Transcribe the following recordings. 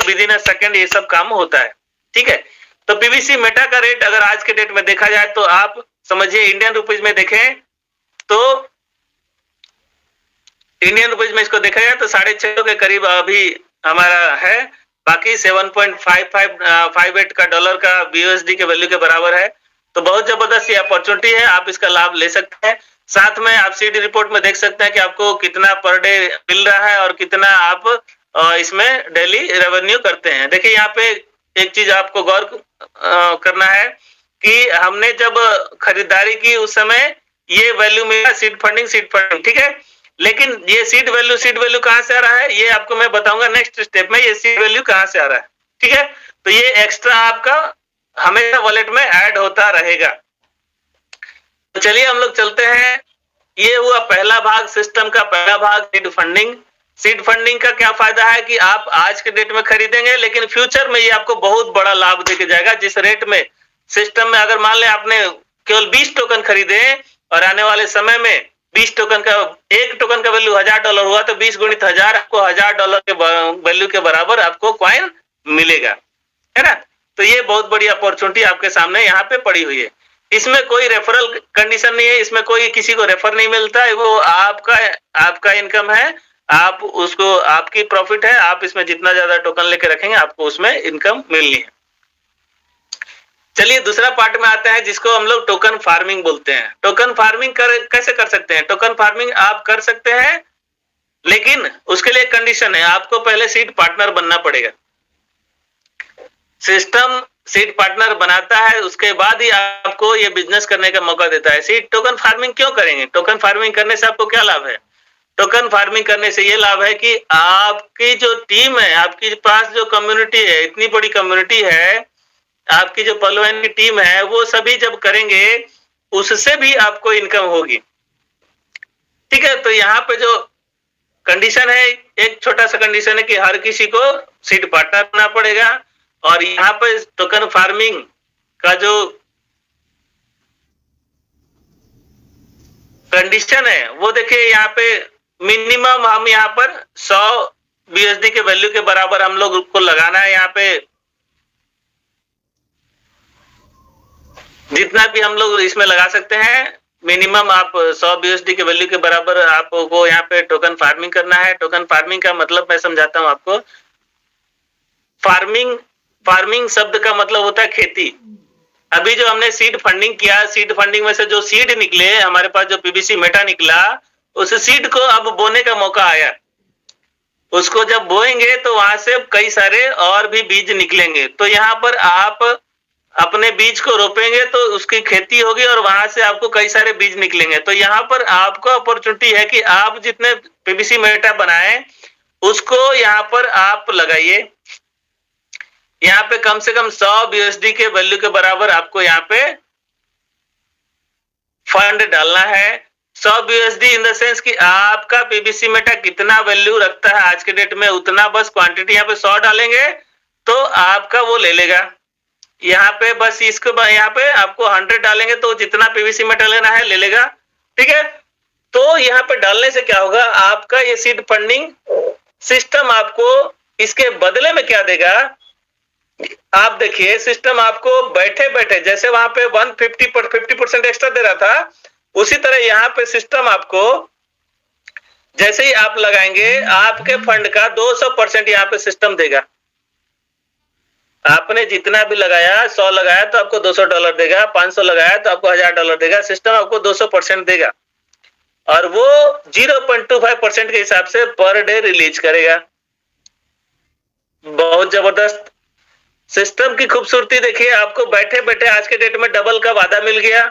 With in a second ये सब काम होता है, ठीक है। तो पीवीसी मेटा का रेट अगर आज के डेट में देखा जाए तो आप समझिए इंडियन रुपीज में देखें तो इंडियन रुपीज में इसको देखा जाए तो 650 के करीब अभी हमारा है। बाकी 7.5558 का डॉलर का बीयूएसडी के वैल्यू के बराबर है। तो बहुत जबरदस्त ये अपॉर्चुनिटी है, आप इसका लाभ ले सकते हैं। साथ में आप सीडी रिपोर्ट में देख सकते हैं कि आपको कितना पर डे मिल रहा है और कितना आप इसमें डेली रेवेन्यू करते हैं। देखिए यहाँ पे एक चीज आपको गौर करना है कि हमने जब खरीदारी की उस समय ये वैल्यू मिला सीड फंडिंग, ठीक है। लेकिन ये सीड वैल्यू कहां से आ रहा है ये आपको मैं बताऊंगा नेक्स्ट स्टेप में, ये सीड वैल्यू कहां से आ रहा है, ठीक है। तो ये एक्स्ट्रा आपका हमेशा वॉलेट में ऐड होता रहेगा। तो चलिए हम लोग चलते हैं। ये हुआ पहला भाग, सिस्टम का पहला भाग सीड फंडिंग। सीड फंडिंग का क्या फायदा है कि आप आज के डेट में खरीदेंगे लेकिन फ्यूचर में ये आपको बहुत बड़ा लाभ देके जाएगा। जिस रेट में सिस्टम में अगर मान लें आपने केवल 20 टोकन खरीदे और आने वाले समय में 20 टोकन का एक टोकन का वैल्यू $1000 हुआ तो 20 गुणित 1000 आपको $1000 के वैल्यू के बराबर आपको कॉइन मिलेगा, है ना। तो ये बहुत बड़ी अपॉर्चुनिटी आपके सामने यहाँ पे पड़ी हुई है। इसमें कोई रेफरल कंडीशन नहीं है, इसमें कोई किसी को रेफर नहीं मिलता है, वो आपका इनकम है, आप उसको आपकी प्रॉफिट है, आप इसमें जितना ज्यादा टोकन लेके रखेंगे आपको उसमें इनकम मिलनी है। चलिए दूसरा पार्ट में आते हैं जिसको हम लोग टोकन फार्मिंग बोलते हैं। टोकन फार्मिंग कैसे कर सकते हैं? टोकन फार्मिंग आप कर सकते हैं लेकिन उसके लिए कंडीशन है, आपको पहले सीड पार्टनर बनना पड़ेगा। सिस्टम सीड पार्टनर बनाता है उसके बाद ही आपको ये बिजनेस करने का मौका देता है। सीड टोकन फार्मिंग क्यों करेंगे? टोकन फार्मिंग करने से आपको क्या लाभ है? टोकन फार्मिंग करने से ये लाभ है कि आपकी जो टीम है, आपके पास जो कम्युनिटी है, इतनी बड़ी कम्युनिटी है, आपकी जो पहलवान की टीम है, वो सभी जब करेंगे उससे भी आपको इनकम होगी, ठीक है। तो यहाँ पे जो कंडीशन है, एक छोटा सा कंडीशन है कि हर किसी को सीड पार्टनर बनना पड़ेगा। और यहाँ पे टोकन फार्मिंग का जो कंडीशन है वो देखिए यहाँ पे मिनिमम हम यहाँ पर 100 बीएसडी के वैल्यू के बराबर हम लोग को लगाना है। यहाँ पे जितना भी हम लोग इसमें लगा सकते हैं मिनिमम आप 100 बीएसडी के वैल्यू के बराबर आपको यहाँ पे टोकन फार्मिंग करना है। टोकन फार्मिंग का मतलब मैं समझाता हूँ आपको। फार्मिंग शब्द का मतलब होता है खेती। अभी जो हमने सीड फंडिंग किया, सीड फंडिंग में से जो सीड निकले, हमारे पास जो पीवीसी मेटा निकला, उस सीड को अब बोने का मौका आया। उसको जब बोएंगे तो वहां से कई सारे और भी बीज निकलेंगे। तो यहाँ पर आप अपने बीज को रोपेंगे तो उसकी खेती होगी और वहां से आपको कई सारे बीज निकलेंगे। तो यहाँ पर आपको अपॉर्चुनिटी है कि आप जितने पीवीसी मेटा बनाए उसको यहाँ पर आप लगाइए। यहाँ पे कम से कम 100 बीएसडी के वैल्यू के बराबर आपको यहाँ पे फंड डालना है। 100 बीएसडी इन द सेंस कि आपका पीवीसी मेटा कितना वैल्यू रखता है आज के डेट में, उतना बस क्वांटिटी यहाँ पे 100 डालेंगे तो आपका वो ले लेगा। यहाँ पे बस इसको यहाँ पे आपको 100 डालेंगे तो जितना पीवीसी मेटा लेना है ले लेगा, ठीक है। तो यहाँ पे डालने से क्या होगा, आपका ये सीड फंडिंग सिस्टम आपको इसके बदले में क्या देगा, आप देखिए सिस्टम आपको बैठे बैठे जैसे वहां पे 50% एक्स्ट्रा दे रहा था, उसी तरह यहाँ पे सिस्टम आपको जैसे ही आप लगाएंगे आपके फंड का 200% यहाँ पे सिस्टम देगा। आपने जितना भी लगाया, 100 लगाया तो आपको $200 देगा, 500 लगाया तो आपको $1000 देगा, सिस्टम आपको 200% देगा और वो 0.25% के हिसाब से पर डे रिलीज करेगा। बहुत जबरदस्त सिस्टम की खूबसूरती देखिए। आपको बैठे बैठे आज के डेट में डबल का वादा मिल गया,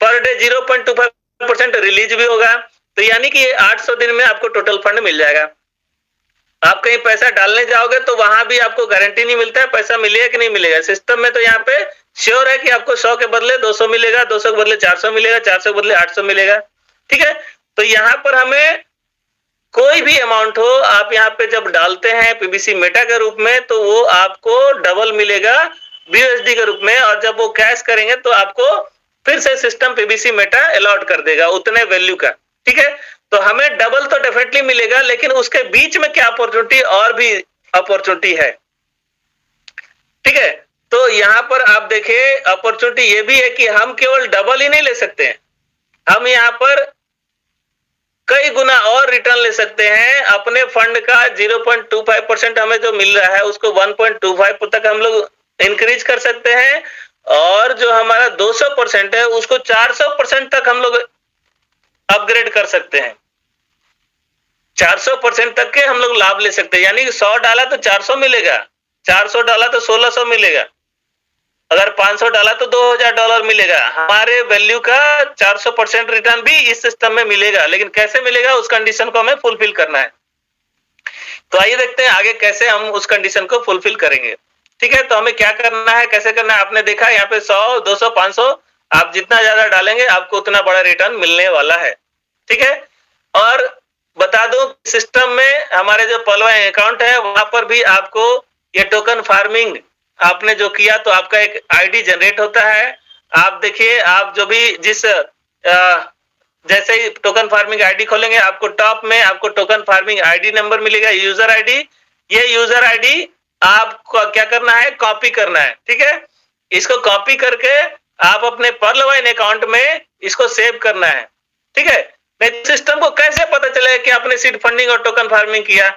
पर डे 0.25% रिलीज भी होगा। तो यानी कि 800 दिन में आपको टोटल फंड मिल जाएगा। आप कहीं पैसा डालने जाओगे तो वहां भी आपको गारंटी नहीं मिलता है पैसा मिलेगा कि नहीं मिलेगा। सिस्टम में तो यहाँ पे श्योर है कि आपको 100 के बदले 200 मिलेगा, 200 के बदले 400 मिलेगा, 400 के बदले 800 मिलेगा, ठीक है। तो यहाँ पर हमें कोई भी अमाउंट हो, आप यहाँ पे जब डालते हैं पीवीसी मेटा के रूप में तो वो आपको डबल मिलेगा बीयूएसडी के रूप में, और जब वो कैश करेंगे तो आपको फिर से सिस्टम पीवीसी मेटा अलॉट कर देगा उतने वैल्यू का, ठीक है। तो हमें डबल तो डेफिनेटली मिलेगा, लेकिन उसके बीच में क्या अपॉर्चुनिटी और भी अपॉर्चुनिटी है। ठीक है, तो यहाँ पर आप देखिए अपॉर्चुनिटी ये भी है कि हम केवल डबल ही नहीं ले सकते हैं, हम यहाँ पर कई गुना और रिटर्न ले सकते हैं। अपने फंड का 0.25% हमें जो मिल रहा है उसको 1.25 तक हम लोग इंक्रीज कर सकते हैं, और जो हमारा 200% है उसको 400% तक हम लोग अपग्रेड कर सकते हैं। 400% तक के हम लोग लाभ ले सकते हैं, यानी 100 डाला तो 400 मिलेगा, 400 डाला तो 1600 मिलेगा, अगर 500 डाला तो $2000 मिलेगा। हमारे वैल्यू का 400% रिटर्न भी इस सिस्टम में मिलेगा, लेकिन कैसे मिलेगा उस कंडीशन को हमें फुलफिल करना है। तो आइए देखते हैं आगे कैसे हम उस कंडीशन को फुलफिल करेंगे। ठीक है, तो हमें क्या करना है, कैसे करना है, आपने देखा यहाँ पे 100, 200, 500 आप जितना ज्यादा डालेंगे आपको उतना बड़ा रिटर्न मिलने वाला है। ठीक है, और बता दो सिस्टम में हमारे जो पलवाइन अकाउंट है वहां पर भी आपको ये टोकन फार्मिंग आपने जो किया तो आपका एक आईडी जनरेट होता है। आप देखिए, आप जो भी जिस जैसे ही टोकन फार्मिंग आईडी खोलेंगे आपको टॉप में आपको टोकन फार्मिंग आईडी नंबर मिलेगा, यूजर आईडी। ये यूजर आईडी आपको क्या करना है, कॉपी करना है। ठीक है, इसको कॉपी करके आप अपने पर्लवाइन अकाउंट में इसको सेव करना है। ठीक है, नहीं सिस्टम को कैसे पता चलेगा कि आपने सीड फंडिंग और टोकन फार्मिंग किया?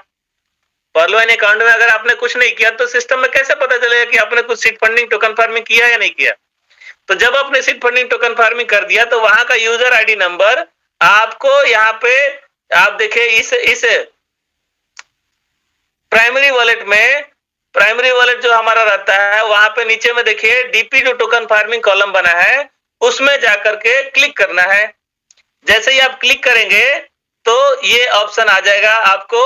पर्लवाइन अकाउंट में अगर आपने कुछ नहीं किया तो सिस्टम में कैसे पता चलेगा कि आपने कुछ सीड फंडिंग टोकन फार्मिंग किया या नहीं किया? तो जब आपने सीड फंडिंग टोकन फार्मिंग कर दिया तो वहां का यूजर आईडी नंबर आपको यहाँ पे आप देखिए इस प्राइमरी वॉलेट में, प्राइमरी वॉलेट जो हमारा रहता है वहां पे नीचे में देखिए डीपी जो टोकन फार्मिंग कॉलम बना है उसमें जाकर के क्लिक करना है। जैसे ही आप क्लिक करेंगे तो ये ऑप्शन आ जाएगा, आपको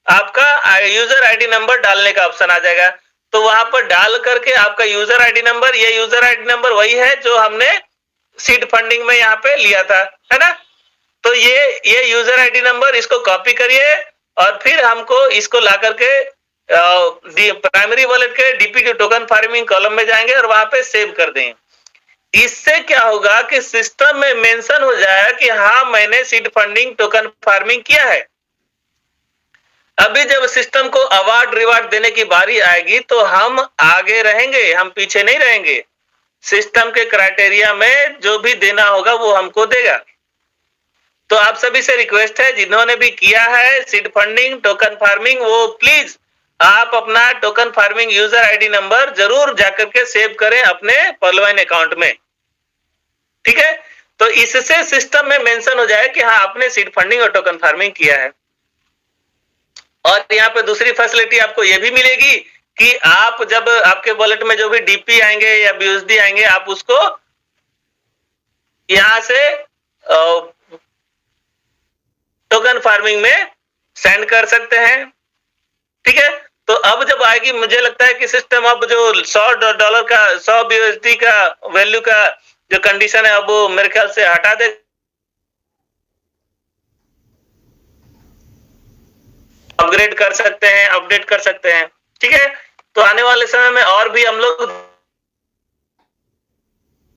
आपका यूजर आईडी नंबर डालने का ऑप्शन आ जाएगा। तो वहां पर डाल करके आपका यूजर आईडी नंबर, ये यूजर आईडी नंबर वही है जो हमने सीड फंडिंग में यहाँ पे लिया था, है ना? तो ये यूजर आईडी नंबर इसको कॉपी करिए और फिर हमको इसको ला करके प्राइमरी वॉलेट के डीपी टोकन फार्मिंग कॉलम में जाएंगे और वहां पे सेव कर देंगे। इससे क्या होगा कि सिस्टम में मेंशन हो जाएगा कि हाँ मैंने सीड फंडिंग टोकन फार्मिंग किया है। अभी जब सिस्टम को अवार्ड रिवार्ड देने की बारी आएगी तो हम आगे रहेंगे, हम पीछे नहीं रहेंगे। सिस्टम के क्राइटेरिया में जो भी देना होगा वो हमको देगा। तो आप सभी से रिक्वेस्ट है जिन्होंने भी किया है सीड फंडिंग टोकन फार्मिंग वो प्लीज आप अपना token farming user ID number जरूर जाकर के सेव करें अपने पर्लवाइन अकाउंट में। ठीक है, तो इससे सिस्टम में मेंशन हो जाए कि हाँ आपने सीड फंडिंग और टोकन फार्मिंग किया है। और यहाँ पे दूसरी फैसिलिटी आपको ये भी मिलेगी कि आप जब आपके वॉलेट में जो भी डीपी आएंगे या बीयूएसडी आएंगे आप उसको यहां से टोकन फार्मिंग में सेंड कर सकते हैं। ठीक है, तो अब जब आएगी मुझे लगता है कि सिस्टम अब जो $100 का 100 बीयूएसडी का वैल्यू का जो कंडीशन है अब वो मेरे ख्याल से हटा दे, अपग्रेड कर सकते हैं, अपडेट कर सकते हैं। ठीक है, तो आने वाले समय में और भी हम लोग